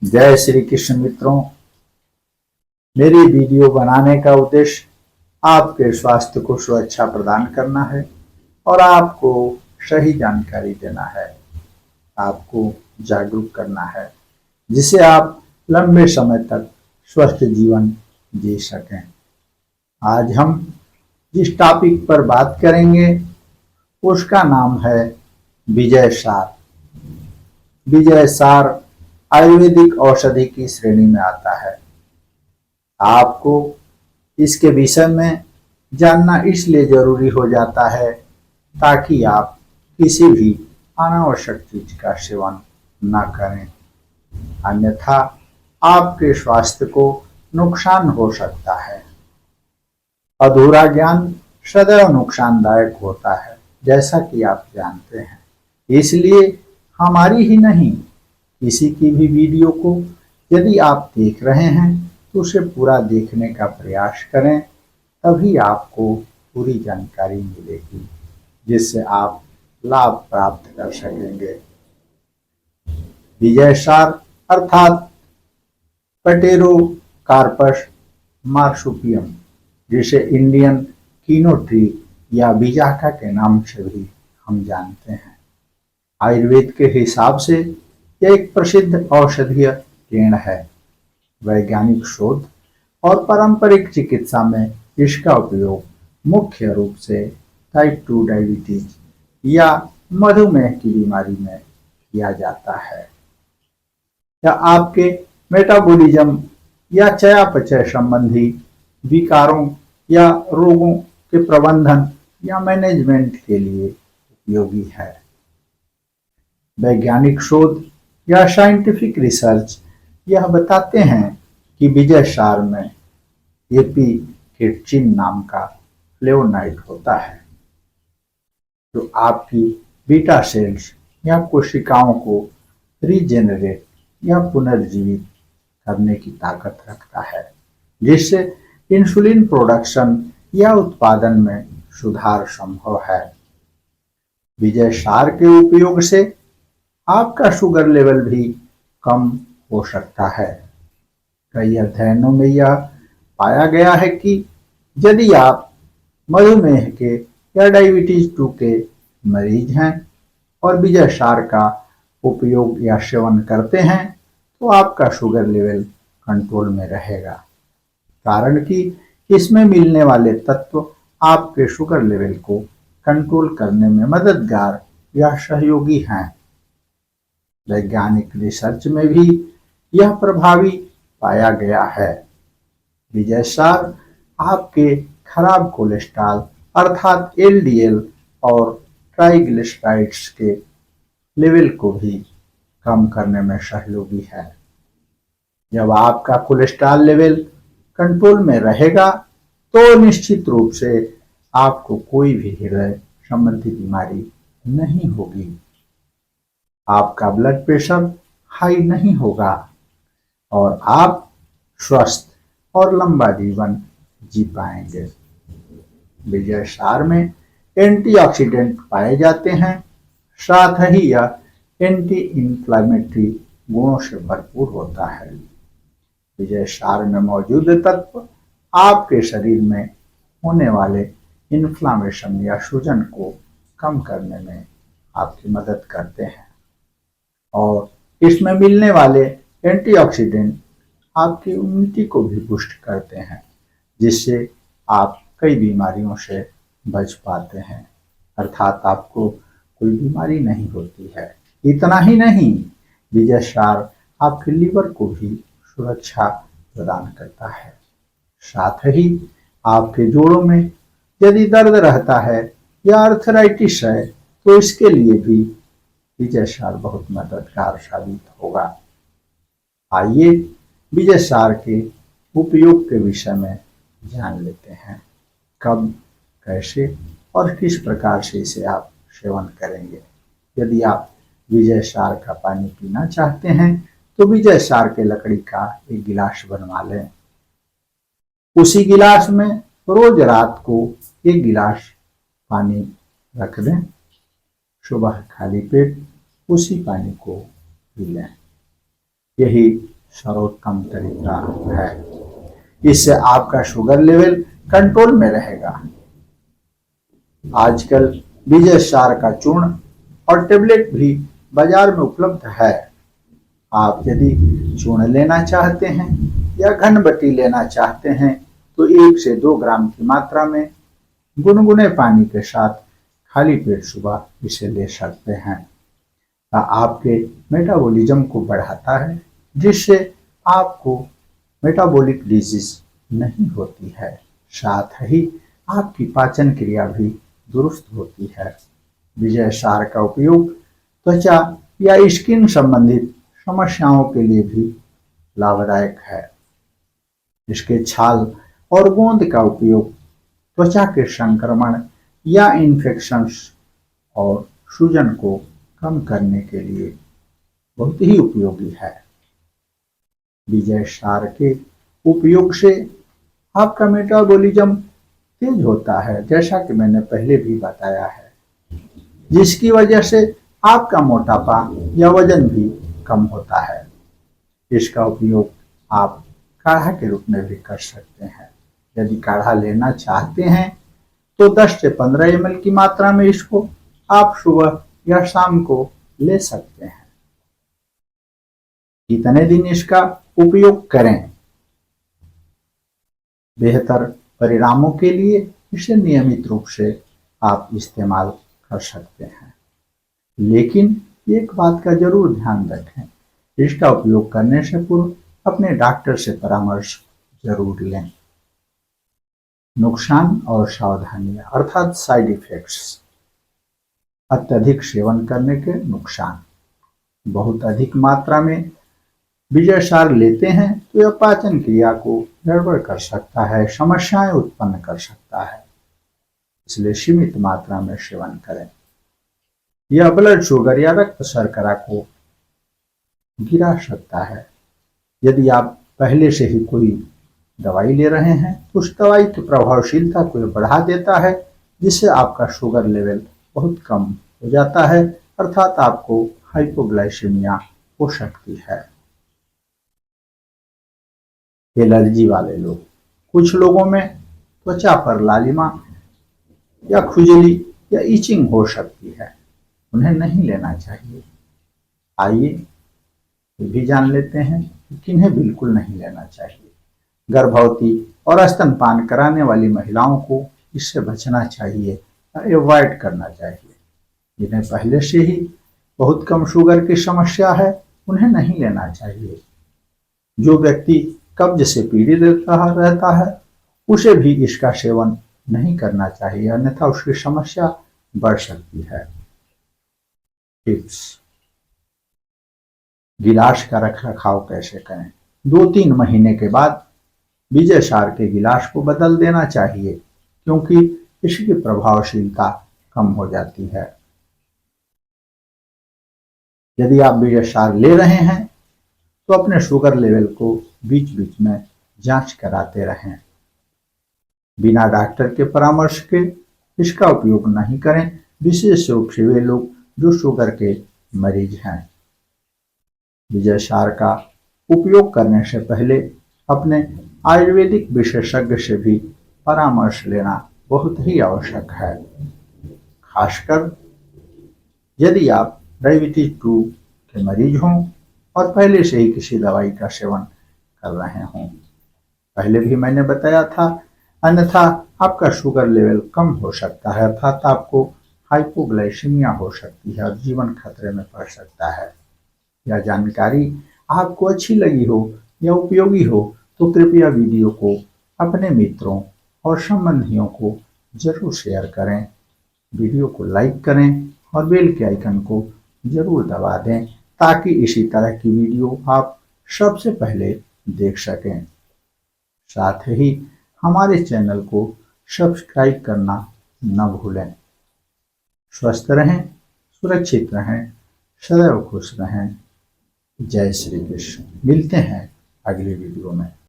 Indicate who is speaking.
Speaker 1: जय श्री कृष्ण मित्रों। मेरी वीडियो बनाने का उद्देश्य आपके स्वास्थ्य को सुरक्षा प्रदान करना है और आपको सही जानकारी देना है, आपको जागरूक करना है, जिससे आप लंबे समय तक स्वस्थ जीवन जी सकें। आज हम जिस टॉपिक पर बात करेंगे उसका नाम है विजय सार। विजय सार आयुर्वेदिक औषधि की श्रेणी में आता है। आपको इसके विषय में जानना इसलिए जरूरी हो जाता है ताकि आप किसी भी अनावश्यक चीज का सेवन न करें, अन्यथा आपके स्वास्थ्य को नुकसान हो सकता है। अधूरा ज्ञान सदैव नुकसानदायक होता है, जैसा कि आप जानते हैं। इसलिए हमारी ही नहीं, किसी की भी वीडियो को यदि आप देख रहे हैं तो उसे पूरा देखने का प्रयास करें, तभी आपको पूरी जानकारी मिलेगी, जिससे आप लाभ प्राप्त कर सकेंगे। विजय सार अर्थात पेटेरोकार्पस मार्सुपियम, जिसे इंडियन कीनो ट्री या बिजाका के नाम से भी हम जानते हैं, आयुर्वेद के हिसाब से यह एक प्रसिद्ध औषधीय पेड़ है। वैज्ञानिक शोध और पारंपरिक चिकित्सा में इसका उपयोग मुख्य रूप से टाइप 2 डायबिटीज या मधुमेह की बीमारी में किया जाता है, या आपके मेटाबॉलिज्म या चयापचय संबंधी विकारों या रोगों के प्रबंधन या मैनेजमेंट के लिए उपयोगी है। वैज्ञानिक शोध या साइंटिफिक रिसर्च यह बताते हैं कि विजय सार में एपीकेटचिन नाम का फ्लेवोनाइड होता है, जो आपकी बीटा सेल्स या कोशिकाओं को रीजेनरेट या पुनर्जीवित करने की ताकत रखता है, जिससे इंसुलिन प्रोडक्शन या उत्पादन में सुधार संभव है। विजय सार के उपयोग से आपका शुगर लेवल भी कम हो सकता है। कई अध्ययनों में यह पाया गया है कि यदि आप मधुमेह के या डायबिटीज 2 के मरीज हैं और विजय सार का उपयोग या सेवन करते हैं तो आपका शुगर लेवल कंट्रोल में रहेगा, कारण कि इसमें मिलने वाले तत्व आपके शुगर लेवल को कंट्रोल करने में मददगार या सहयोगी हैं। वैज्ञानिक रिसर्च में भी यह प्रभावी पाया गया है। विजय सार आपके खराब कोलेस्ट्रॉल अर्थात एलडीएल और ट्राइग्लिसराइड्स के लेवल को भी कम करने में सहयोगी है। जब आपका कोलेस्ट्रॉल लेवल कंट्रोल में रहेगा तो निश्चित रूप से आपको कोई भी हृदय संबंधी बीमारी नहीं होगी, आपका ब्लड प्रेशर हाई नहीं होगा और आप स्वस्थ और लंबा जीवन जी पाएंगे। विजय सार में एंटीऑक्सीडेंट पाए जाते हैं, साथ ही यह एंटी इंफ्लेमेटरी गुणों से भरपूर होता है। विजय सार में मौजूद तत्व आपके शरीर में होने वाले इन्फ्लामेशन या सूजन को कम करने में आपकी मदद करते हैं, और इसमें मिलने वाले एंटीऑक्सीडेंट आपकी इम्यूनिटी को भी बूस्ट करते हैं, जिससे आप कई बीमारियों से बच पाते हैं, अर्थात आपको कोई बीमारी नहीं होती है। इतना ही नहीं, विजय सार आपके लीवर को भी सुरक्षा प्रदान करता है। साथ ही आपके जोड़ों में यदि दर्द रहता है या आर्थराइटिस है तो इसके लिए भी विजय सार बहुत मददगार साबित होगा। आइए विजय सार के उपयोग के विषय में जान लेते हैं। कब, कैसे और किस प्रकार से इसे आप सेवन करेंगे। यदि आप विजय सार का पानी पीना चाहते हैं तो विजय सार के लकड़ी का एक गिलास बनवा लें। उसी गिलास में रोज रात को एक गिलास पानी रख दें, सुबह खाली पेट उसी पानी को पी लें। यही सर्वोत्तम तरीका है। इससे आपका शुगर लेवल कंट्रोल में रहेगा। आजकल विजय सार का चूर्ण और टेबलेट भी बाजार में उपलब्ध है। आप यदि चूर्ण लेना चाहते हैं या घनबटी लेना चाहते हैं तो 1 से 2 ग्राम की मात्रा में गुनगुने पानी के साथ खाली पेट सुबह इसे ले सकते हैं। आपके मेटाबॉलिज्म को बढ़ाता है, जिससे आपको मेटाबॉलिक डिजीज नहीं होती है। साथ ही आपकी पाचन क्रिया भी दुरुस्त होती है। विजय सार का उपयोग त्वचा या स्किन संबंधित समस्याओं के लिए भी लाभदायक है। इसके छाल और गोंद का उपयोग त्वचा के संक्रमण या इन्फेक्शंस और सूजन को कम करने के लिए बहुत ही उपयोगी है। विजय सार के उपयोग से आपका मेटाबॉलिज्म तेज होता है, जैसा कि मैंने पहले भी बताया है, जिसकी वजह से आपका मोटापा या वजन भी कम होता है। इसका उपयोग आप काढ़ा के रूप में भी कर सकते हैं। यदि काढ़ा लेना चाहते हैं तो 10 से 15 ml की मात्रा में इसको आप सुबह या शाम को ले सकते हैं। कितने दिन इसका उपयोग करें? बेहतर परिणामों के लिए इसे नियमित रूप से आप इस्तेमाल कर सकते हैं। लेकिन एक बात का जरूर ध्यान रखें, इसका उपयोग करने से पूर्व अपने डॉक्टर से परामर्श जरूर लें। नुकसान और सावधानियां अर्थात साइड इफेक्ट्स। अत्यधिक सेवन करने के नुकसान। बहुत अधिक मात्रा में विजय सार लेते हैं तो यह पाचन क्रिया को गड़बड़ कर सकता है, समस्याएं उत्पन्न कर सकता है, इसलिए सीमित मात्रा में सेवन करें। यह ब्लड शुगर या रक्त शर्करा को गिरा सकता है। यदि आप पहले से ही कोई दवाई ले रहे हैं तो उस दवाई की प्रभावशीलता को बढ़ा देता है, जिससे आपका शुगर लेवल बहुत कम हो जाता है, अर्थात आपको हाइपोग्लाइसेमिया हो सकती है। एलर्जी वाले लोग। कुछ लोगों में त्वचा पर लालिमा या खुजली या इचिंग हो सकती है, उन्हें नहीं लेना चाहिए। आइए ये भी जान लेते हैं कि किन्हें बिल्कुल नहीं लेना चाहिए। गर्भवती और स्तनपान कराने वाली महिलाओं को इससे बचना चाहिए या अवॉइड करना चाहिए। जिन्हें पहले से ही बहुत कम शुगर की समस्या है, उन्हें नहीं लेना चाहिए। जो व्यक्ति कब्ज से पीड़ित रहता है, उसे भी इसका सेवन नहीं करना चाहिए, अन्यथा उसकी समस्या बढ़ सकती है। टिप्स। गिलास का रखरखाव कैसे करें? 2-3 महीने के बाद विजय सार के गिलास को बदल देना चाहिए, क्योंकि इसकी प्रभावशीलता कम हो जाती है। यदि आप विजय सार ले रहे हैं तो अपने शुगर लेवल को बीच बीच में जांच कराते रहें। बिना डॉक्टर के परामर्श के इसका उपयोग नहीं करें, विशेष रूप से वे लोग जो शुगर के मरीज हैं। विजय सार का उपयोग करने से पहले अपने आयुर्वेदिक विशेषज्ञ से भी परामर्श लेना बहुत ही आवश्यक है, खासकर यदि आप डायबिटीज 2 के मरीज हों और पहले से ही किसी दवाई का सेवन कर रहे हों। पहले भी मैंने बताया था, अन्यथा आपका शुगर लेवल कम हो सकता है, अर्थात आपको हाइपोग्लाइसीमिया हो सकती है और जीवन खतरे में पड़ सकता है। यह जानकारी आपको अच्छी लगी हो या उपयोगी हो तो कृपया वीडियो को अपने मित्रों और संबंधियों को जरूर शेयर करें। वीडियो को लाइक करें और बेल के आइकन को जरूर दबा दें, ताकि इसी तरह की वीडियो आप सबसे पहले देख सकें। साथ ही हमारे चैनल को सब्सक्राइब करना न भूलें। स्वस्थ रहें, सुरक्षित रहें, सदैव खुश रहें। जय श्री कृष्ण। मिलते हैं अगली वीडियो में।